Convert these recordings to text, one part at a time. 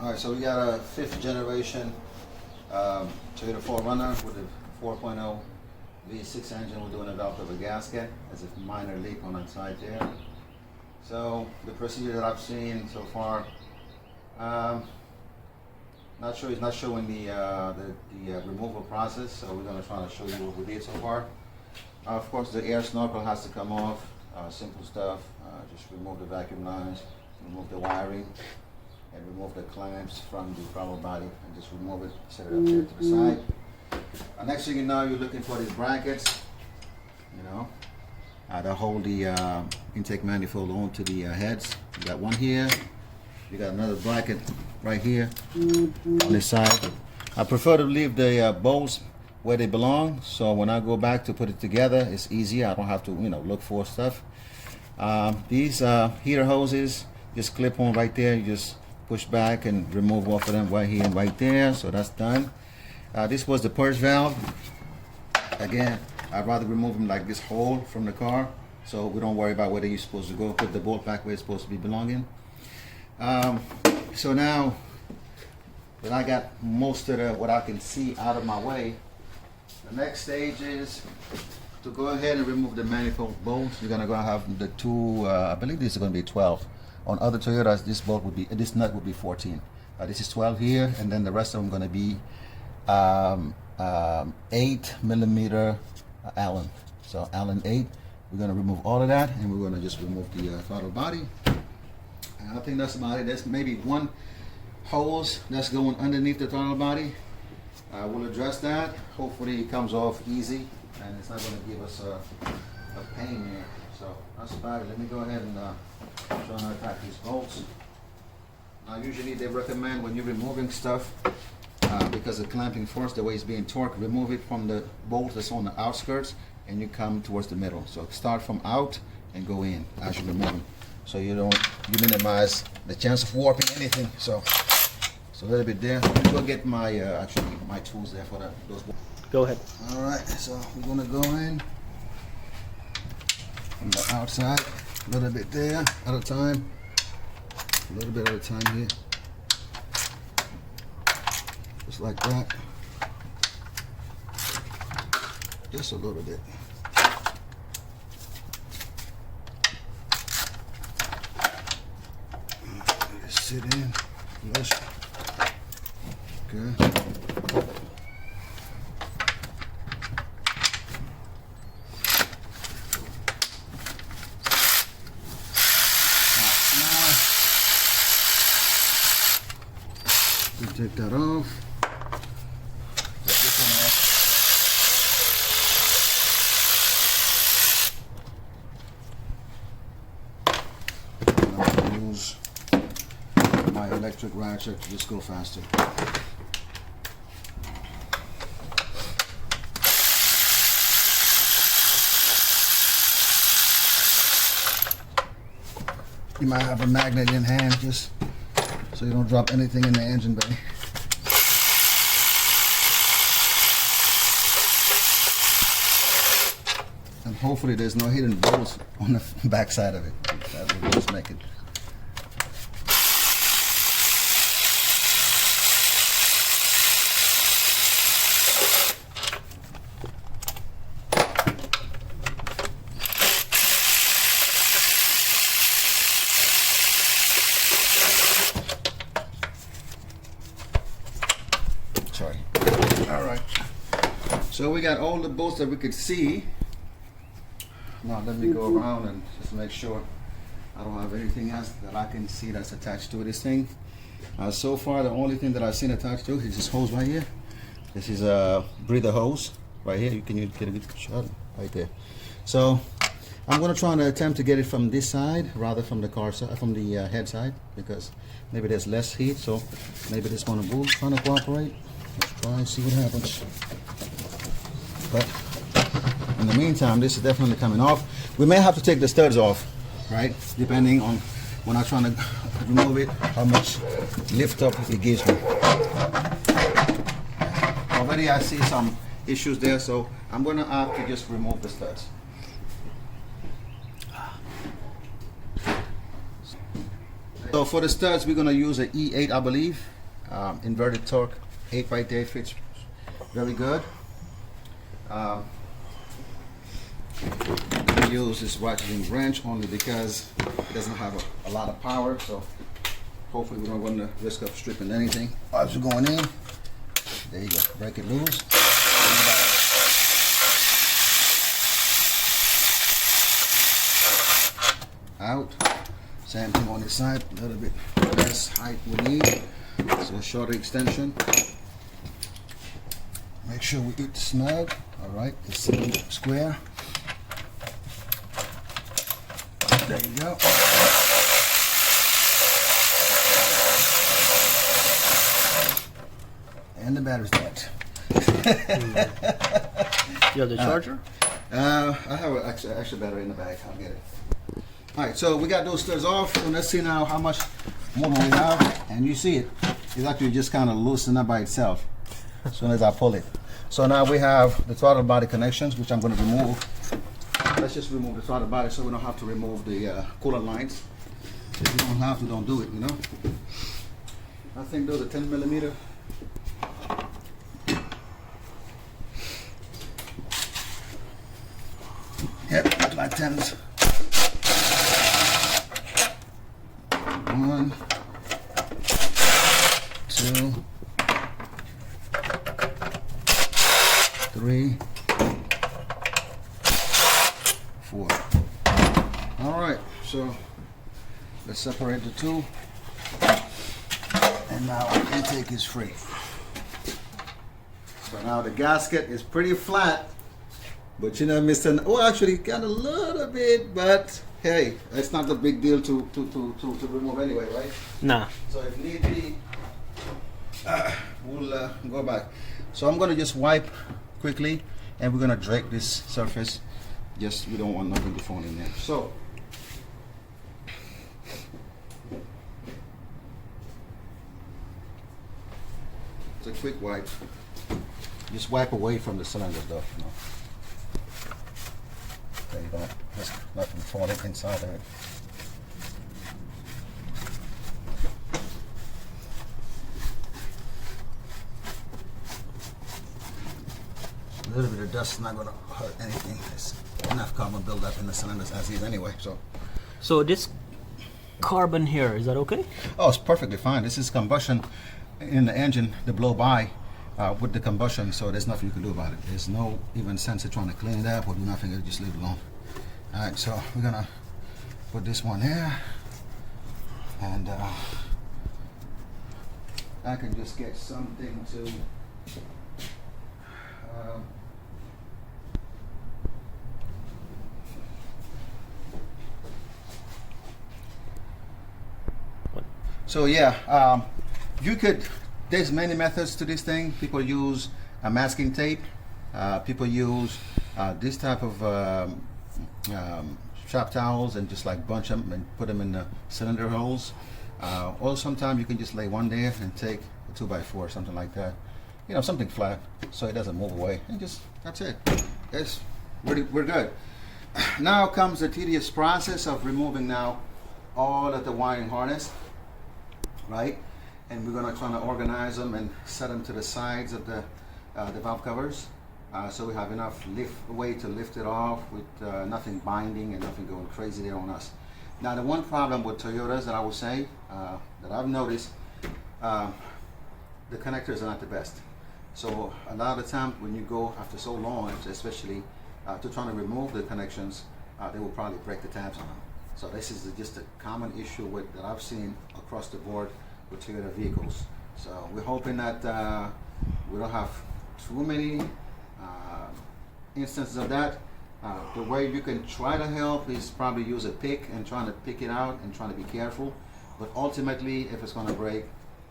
All right, so we got a 5th generation Toyota 4Runner with a 4.0 V6 engine. We're doing a develop of a gasket. There's a minor leak on that side there. So the procedure that I've seen so far, not sure, it's not showing the removal process. So we're going to try to show you what we did so far. Of course, the air snorkel has to come off. Simple stuff. Just remove the vacuum lines, remove the wiring, and remove the clamps from the throttle body, and just remove it, set it up here to the side. Next thing you know, you're looking for these brackets, that hold the intake manifold onto the heads. You got one here, you got another bracket right here on this side. I prefer to leave the bolts where they belong, so when I go back to put it together, it's easier. I don't have to, look for stuff. These heater hoses just clip on right there. You just push back and remove off of them right here and right there. So that's done. This was the purge valve. Again, I'd rather remove them like this hole from the car, so we don't worry about where they're supposed to go. Put the bolt back where it's supposed to be belonging. So now that I got most of what I can see out of my way, the next stage is to go ahead and remove the manifold bolts. You're gonna go have the two. I believe this is gonna be 12. On other Toyotas, this nut would be 14. This is 12 here, and then the rest of them gonna be 8mm Allen. So Allen 8. We're gonna remove all of that, and we're gonna just remove the throttle body. And I think that's about it. There's maybe one hose that's going underneath the throttle body. We'll address that. Hopefully it comes off easy, and it's not gonna give us a pain here. So that's about it. Let me go ahead and show how to pack these bolts. Now usually they recommend when you're removing stuff, because of clamping force, the way it's being torqued, remove it from the bolt that's on the outskirts and you come towards the middle. So start from out and go in as you remove them, so you minimize the chance of warping anything. So a little bit there. Let me go get my my tools there for those bolts. Go ahead. All right, so we're gonna go in from the outside, a little bit there at a time, a little bit at a time here, just like that, just a little bit. Just sit in, flush. Okay. Take that off. Get this one off. I'm going to use my electric ratchet to just go faster. You might have a magnet in hand just so you don't drop anything in the engine bay. And hopefully there's no hidden bolts on the back side of it. That will just make it. Sorry. All right. So we got all the bolts that we could see. Now let me go around and just make sure I don't have anything else that I can see that's attached to this thing. So far, the only thing that I've seen attached to it is this hose right here. This is a breather hose right here. You can get a good shot right there. So I'm going to try and attempt to get it from this side rather from the car side, from the head side, because maybe there's less heat. So maybe this one will trying to cooperate. Let's try and see what happens. But in the meantime, this is definitely coming off. We may have to take the studs off, right? Depending on when I'm trying to remove it, how much lift up it gives me. Already I see some issues there, so I'm going to have to just remove the studs. So So for the studs, we're gonna use an E8, I believe. Inverted torque, 8x8 fits very good. We use this ratcheting wrench only because it doesn't have a lot of power, so hopefully we don't run the risk of stripping anything as we're going in. There you go, break it loose. Out. Same thing on this side, a little bit less height we need, so a shorter extension. Make sure we get snug. All right, it's square. There you go. And the battery's dead. You have the charger? I have an extra battery in the bag. I'll get it. All right, so we got those studs off. So let's see now how much more we have. And you see it. It's actually just kind of loosened up by itself as soon as I pull it. So now we have the throttle body connections, which I'm going to remove. Let's just remove the throttle body so we don't have to remove the coolant lines. If you don't have to, don't do it, you know. I think those are 10 millimeter. Yep, look like 10s. 1, 2, 3, 4. All right, so let's separate the two, and now our intake is free. So now the gasket is pretty flat, but you know, Mr. Well, actually, got a little bit, but hey, it's not a big deal to remove anyway, right? Nah. So if need be, we'll go back. So I'm gonna just wipe quickly, and we're gonna drag this surface. Just we don't want nothing to fall in there. So it's a quick wipe. Just wipe away from the cylinder though. You know. There you go. Just nothing falling inside of it. A little bit of dust is not going to hurt anything. There's enough carbon buildup in the cylinders as is anyway. So this carbon here, is that okay? Oh, it's perfectly fine. This is combustion in the engine, the blow by with the combustion, so there's nothing you can do about it. There's no even sense of trying to clean it up or do nothing. You just leave it alone. All right, so we're gonna put this one here, and I can just get something to so yeah, you could, there's many methods to this thing. People use a masking tape. People use this type of shop towels and just like bunch them and put them in the cylinder holes. Or sometimes you can just lay one there and take a 2x4 or something like that. You know, something flat so it doesn't move away. And just, that's it. We're good. Now comes the tedious process of removing now all of the wiring harness, right? And we're gonna try to organize them and set them to the sides of the valve covers. So we have enough way to lift it off with nothing binding and nothing going crazy there on us. Now the one problem with Toyotas that I would say, that I've noticed, the connectors are not the best. So a lot of the time when you go after so long, especially to try to remove the connections, they will probably break the tabs on them. So this is just a common issue that I've seen across the board with Toyota vehicles. So we're hoping that we don't have too many instances of that. The way you can try to help is probably use a pick and trying to pick it out and trying to be careful. But ultimately, if it's going to break,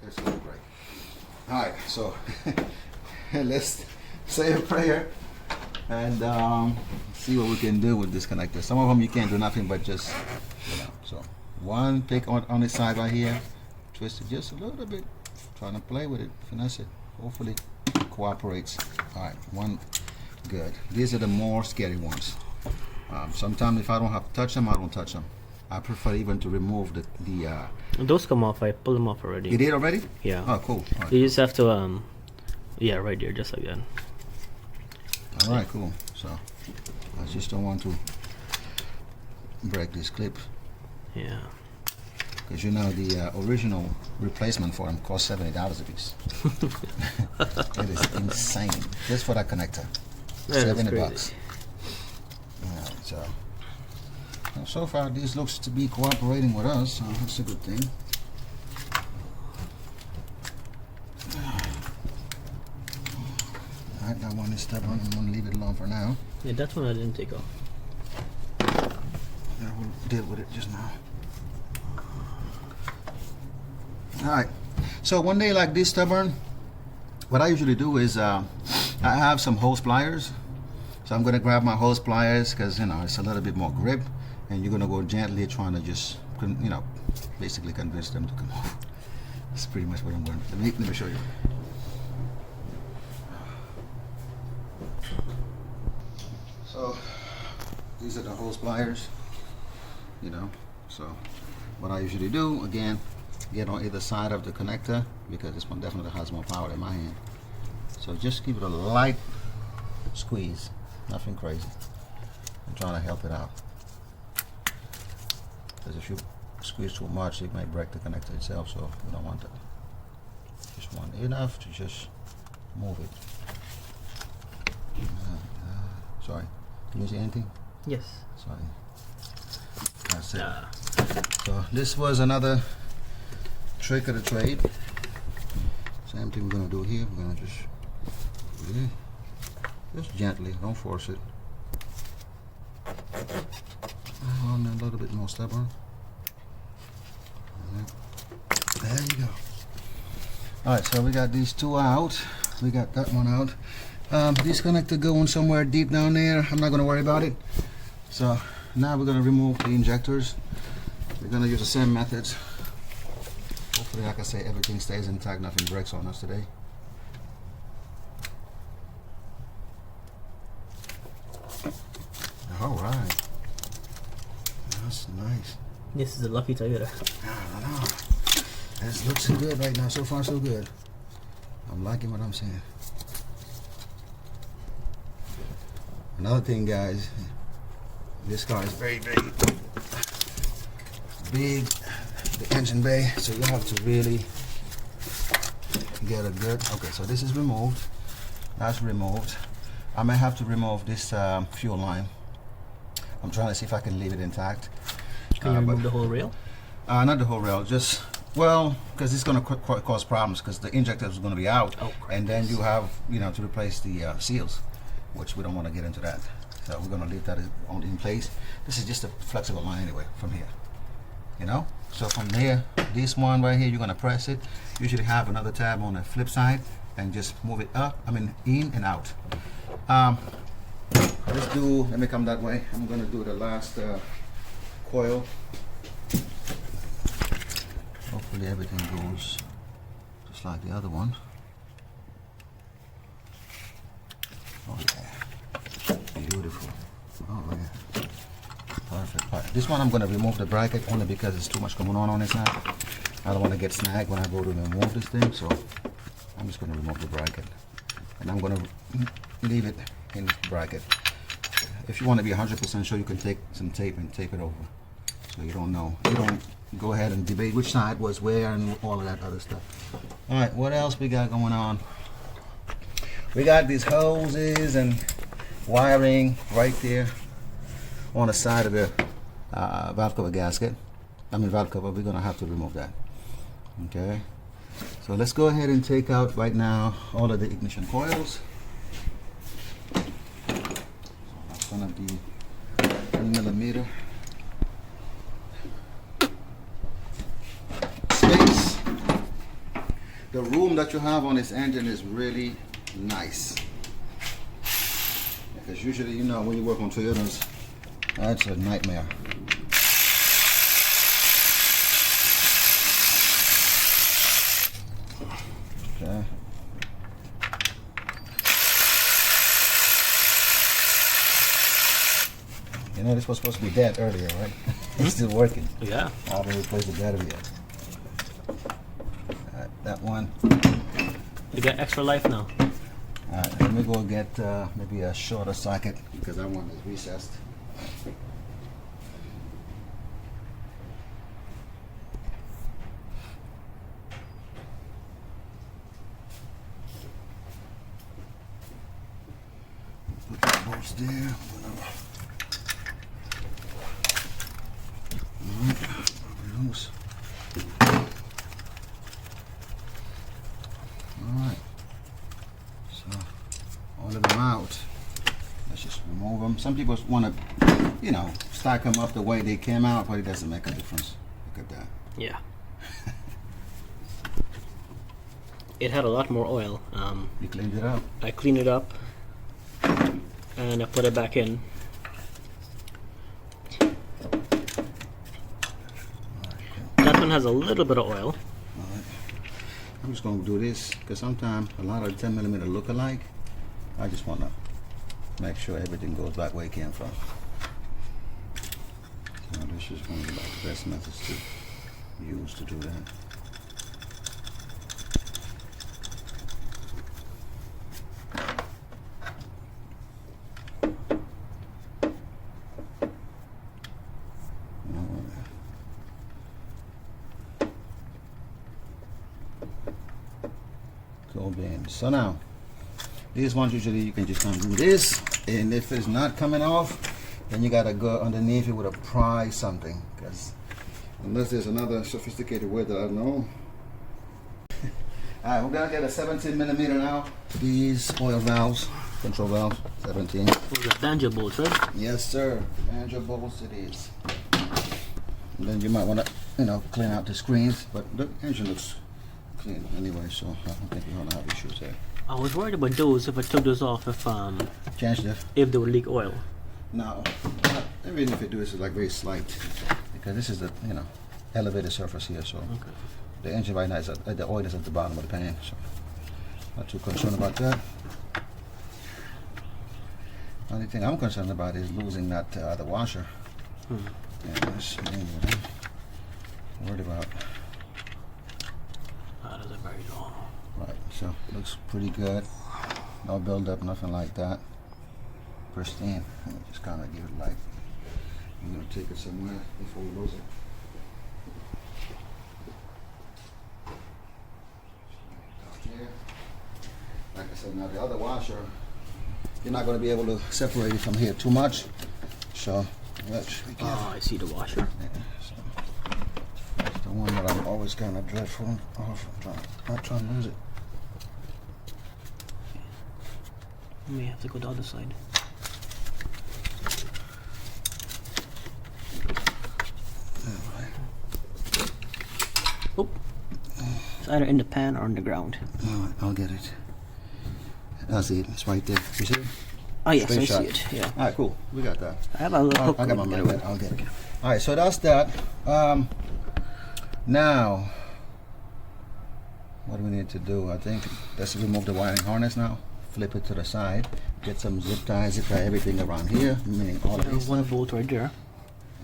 it's going to break. All right, so let's say a prayer and see what we can do with this connector. Some of them you can't do nothing but just, you know. So one pick on the side right here, twist it just a little bit, trying to play with it, finesse it. Hopefully it cooperates. All right, one, good. These are the more scary ones. Sometimes if I don't have to touch them, I don't touch them. I prefer even to remove the Those come off. I pulled them off already. You did already? Yeah. Oh, cool. All right. You just have to yeah, right there, just like that. All right, cool. So I just don't want to break this clip. Yeah. Because you know the original replacement for them cost $70 a piece. It is insane just for that connector. That is $70. crazy. Alright, so far this looks to be cooperating with us, so that's a good thing. Alright, that one is stubborn. I'm gonna leave it alone for now. Yeah, that's one I didn't take off. Yeah, we'll deal with it just now. Alright, so one day like this stubborn, what I usually do is I have some hose pliers. So I'm gonna grab my hose pliers because, you know, it's a little bit more grip, and you're gonna go gently trying to just, you know, basically convince them to come off. That's pretty much what I'm going to do. Let me show you. So these are the hose pliers, you know. So what I usually do, again, get on either side of the connector because this one definitely has more power than my hand. So just give it a light squeeze, nothing crazy. I'm trying to help it out. Because if you squeeze too much, it might break the connector itself, so we don't want that. Just want enough to just move it. Sorry, can you see anything? Yes. Sorry. That's it. So this was another trick of the trade. Same thing we're gonna do here. We're gonna just gently, don't force it. And a little bit more stubborn. There you go. Alright, so we got these two out. We got that one out. This connector going somewhere deep down there. I'm not gonna worry about it. So now we're gonna remove the injectors. We're gonna use the same methods. Hopefully, like I say, everything stays intact, nothing breaks on us today. Alright. That's nice. This is a lucky Toyota. I don't know. This looks good right now. So far, so good. I'm liking what I'm seeing. Another thing, guys, this car is very, very big, the engine bay, so you have to really get a good. Okay, so this is removed. That's removed. I may have to remove this fuel line. I'm trying to see if I can leave it intact. Can you remove the whole rail? Not the whole rail, just, well, because it's going to cause problems because the injectors are going to be out. Oh, and then you have, you know, to replace the seals, which we don't want to get into that. So we're going to leave that in place. This is just a flexible line anyway from here, you know. So from here, this one right here, you're going to press it. Usually have another tab on the flip side and just move it up, in and out. Let me come that way. I'm going to do the last coil. Hopefully everything goes just like the other one. Oh yeah, beautiful. Oh yeah, perfect. This one I'm going to remove the bracket only because there's too much going on this side. I don't want to get snagged when I go to remove this thing, so I'm just going to remove the bracket. And I'm going to leave it in this bracket. If you want to be 100% sure, you can take some tape and tape it over, so you don't know. You don't go ahead and debate which side was where and all of that other stuff. All right, what else we got going on? We got these hoses and wiring right there on the side of the valve cover gasket. Valve cover. We're gonna have to remove that. Okay. So let's go ahead and take out right now all of the ignition coils. That's gonna be 1mm. Space. The room that you have on this engine is really nice. Because usually, you know, when you work on Toyotas, that's a nightmare. Okay. You know, this was supposed to be dead earlier, right? It's still working. Yeah. I haven't replaced the battery yet. Alright, that one. You got extra life now. Alright, let me go get maybe a shorter socket because that one is recessed. Put the bolts there. Loose. Alright. So all of them out. Let's just remove them. Some people want to, you know, stack them up the way they came out, but it doesn't make a difference. Look at that. Yeah. It had a lot more oil. You cleaned it up. I cleaned it up and I put it back in. That one has a little bit of oil. Alright. I'm just going to do this because sometimes a lot of 10mm look alike. I just want to make sure everything goes back where it came from. So this is one of the best methods to use to do that. So now, these ones usually you can just kind of do this, and if it's not coming off, then you gotta go underneath it with a pry something, because unless there's another sophisticated way that I don't know. Alright, we're gonna get a 17mm now. These oil valves, control valves, 17. Those are banjo bolts, right? Yes, sir. Banjo bolts it is. And then you might want to, you know, clean out the screens, but the engine looks clean anyway, so I don't think we're gonna have issues there. I was worried about those if I took those off Change the. if they would leak oil. No, even if it do, it's like very slight, because this is the, you know, elevated surface here, so Okay. the engine right now is at, the oil is at the bottom of the pan, so not too concerned about that. Only thing I'm concerned about is losing that the washer. Yeah, that's mainly what I'm worried about. That is a very long. Right, so it looks pretty good. No buildup, nothing like that. Pristine. Just kind of give it light. I'm gonna take it somewhere before we lose it. Here. Like I said, now the other washer, you're not going to be able to separate it from here too much. So let's be careful. Oh, I see the washer. Yeah, so that's the one that I'm always kind of dreadful of. Not trying to lose it. We may have to go the other side. Oh, it's either in the pan or on the ground. Alright, I'll get it. I see it. It's right there. You see it? Oh yes, Straight I shot. see it. Yeah. Alright, cool. We got that. I have a little hook. I got my money. I'll get it. Alright, so that's that. Now, what do we need to do? I think let's remove the wiring harness now. Flip it to the side. Get some zip tie everything around here, meaning all of There's these. one bolt right there.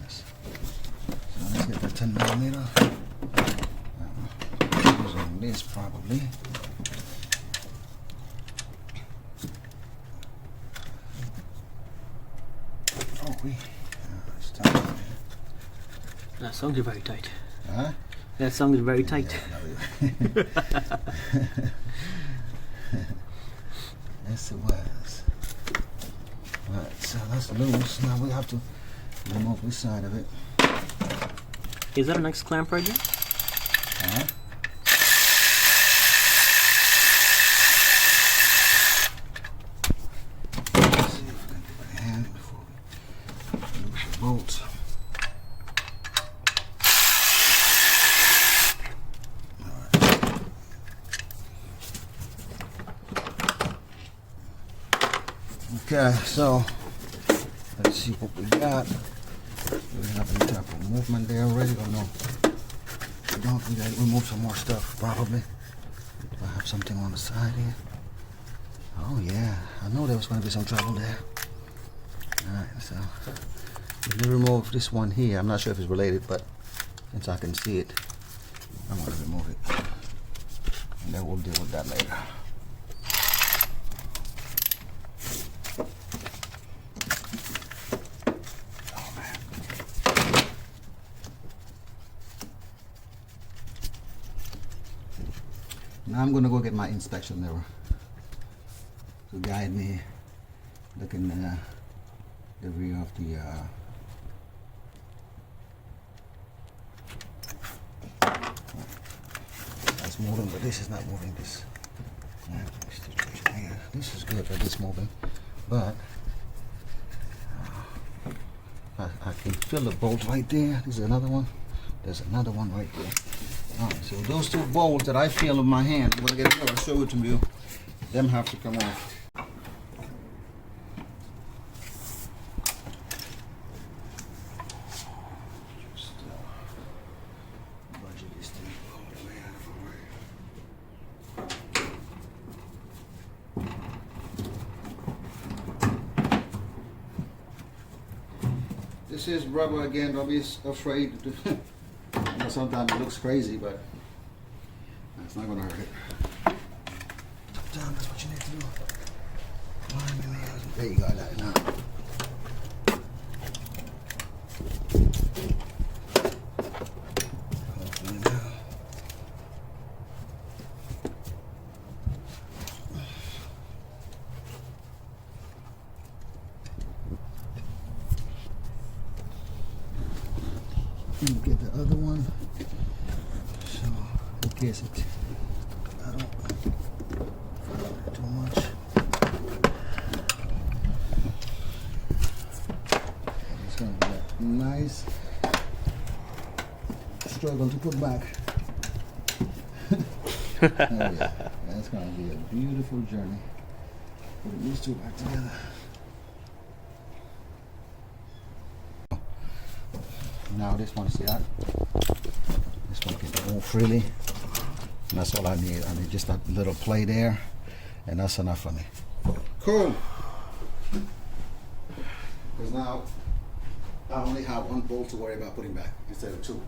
Yes. So let's get the 10mm. Using this probably. Oh, it's tight. That sounded very tight. Huh? That sounded very tight. Yeah, yes, it was. Alright, so that's loose. Now we have to remove this side of it. Is that a nice clamp right there? Huh? Let's see if we can get my hand before we lose the bolts. Okay, so let's see what we got. Do we have any type of movement there already or no? We don't. We gotta remove some more stuff probably. Do I have something on the side here? Oh yeah, I know there was going to be some trouble there. Alright, so Let me remove this one here. I'm not sure if it's related, but since I can see it, I'm gonna remove it. And then we'll deal with that later. Oh man. Now I'm gonna go get my inspection mirror to guide me looking the rear of the that's moving, but this is not moving. This this is good, but it's moving, but I can feel the bolt right there. There's another one. There's another one right there. All right, so those two bolts that I feel in my hand, I'm gonna get it. I'll show it to you. Them have to come off. This is rubber again. Don't be afraid. You know, sometimes it looks crazy, but it's not gonna hurt it. That's what you need to do. There you go. That now. Get the other one, so in case I don't too much. It's gonna be a nice struggle to put back. Oh yeah, that's gonna be a beautiful journey. Put these two back together. Now this one, see that? This one can move freely. And that's all I need. I need just that little play there, and that's enough for me. Cool. Because now I only have one bolt to worry about putting back instead of two.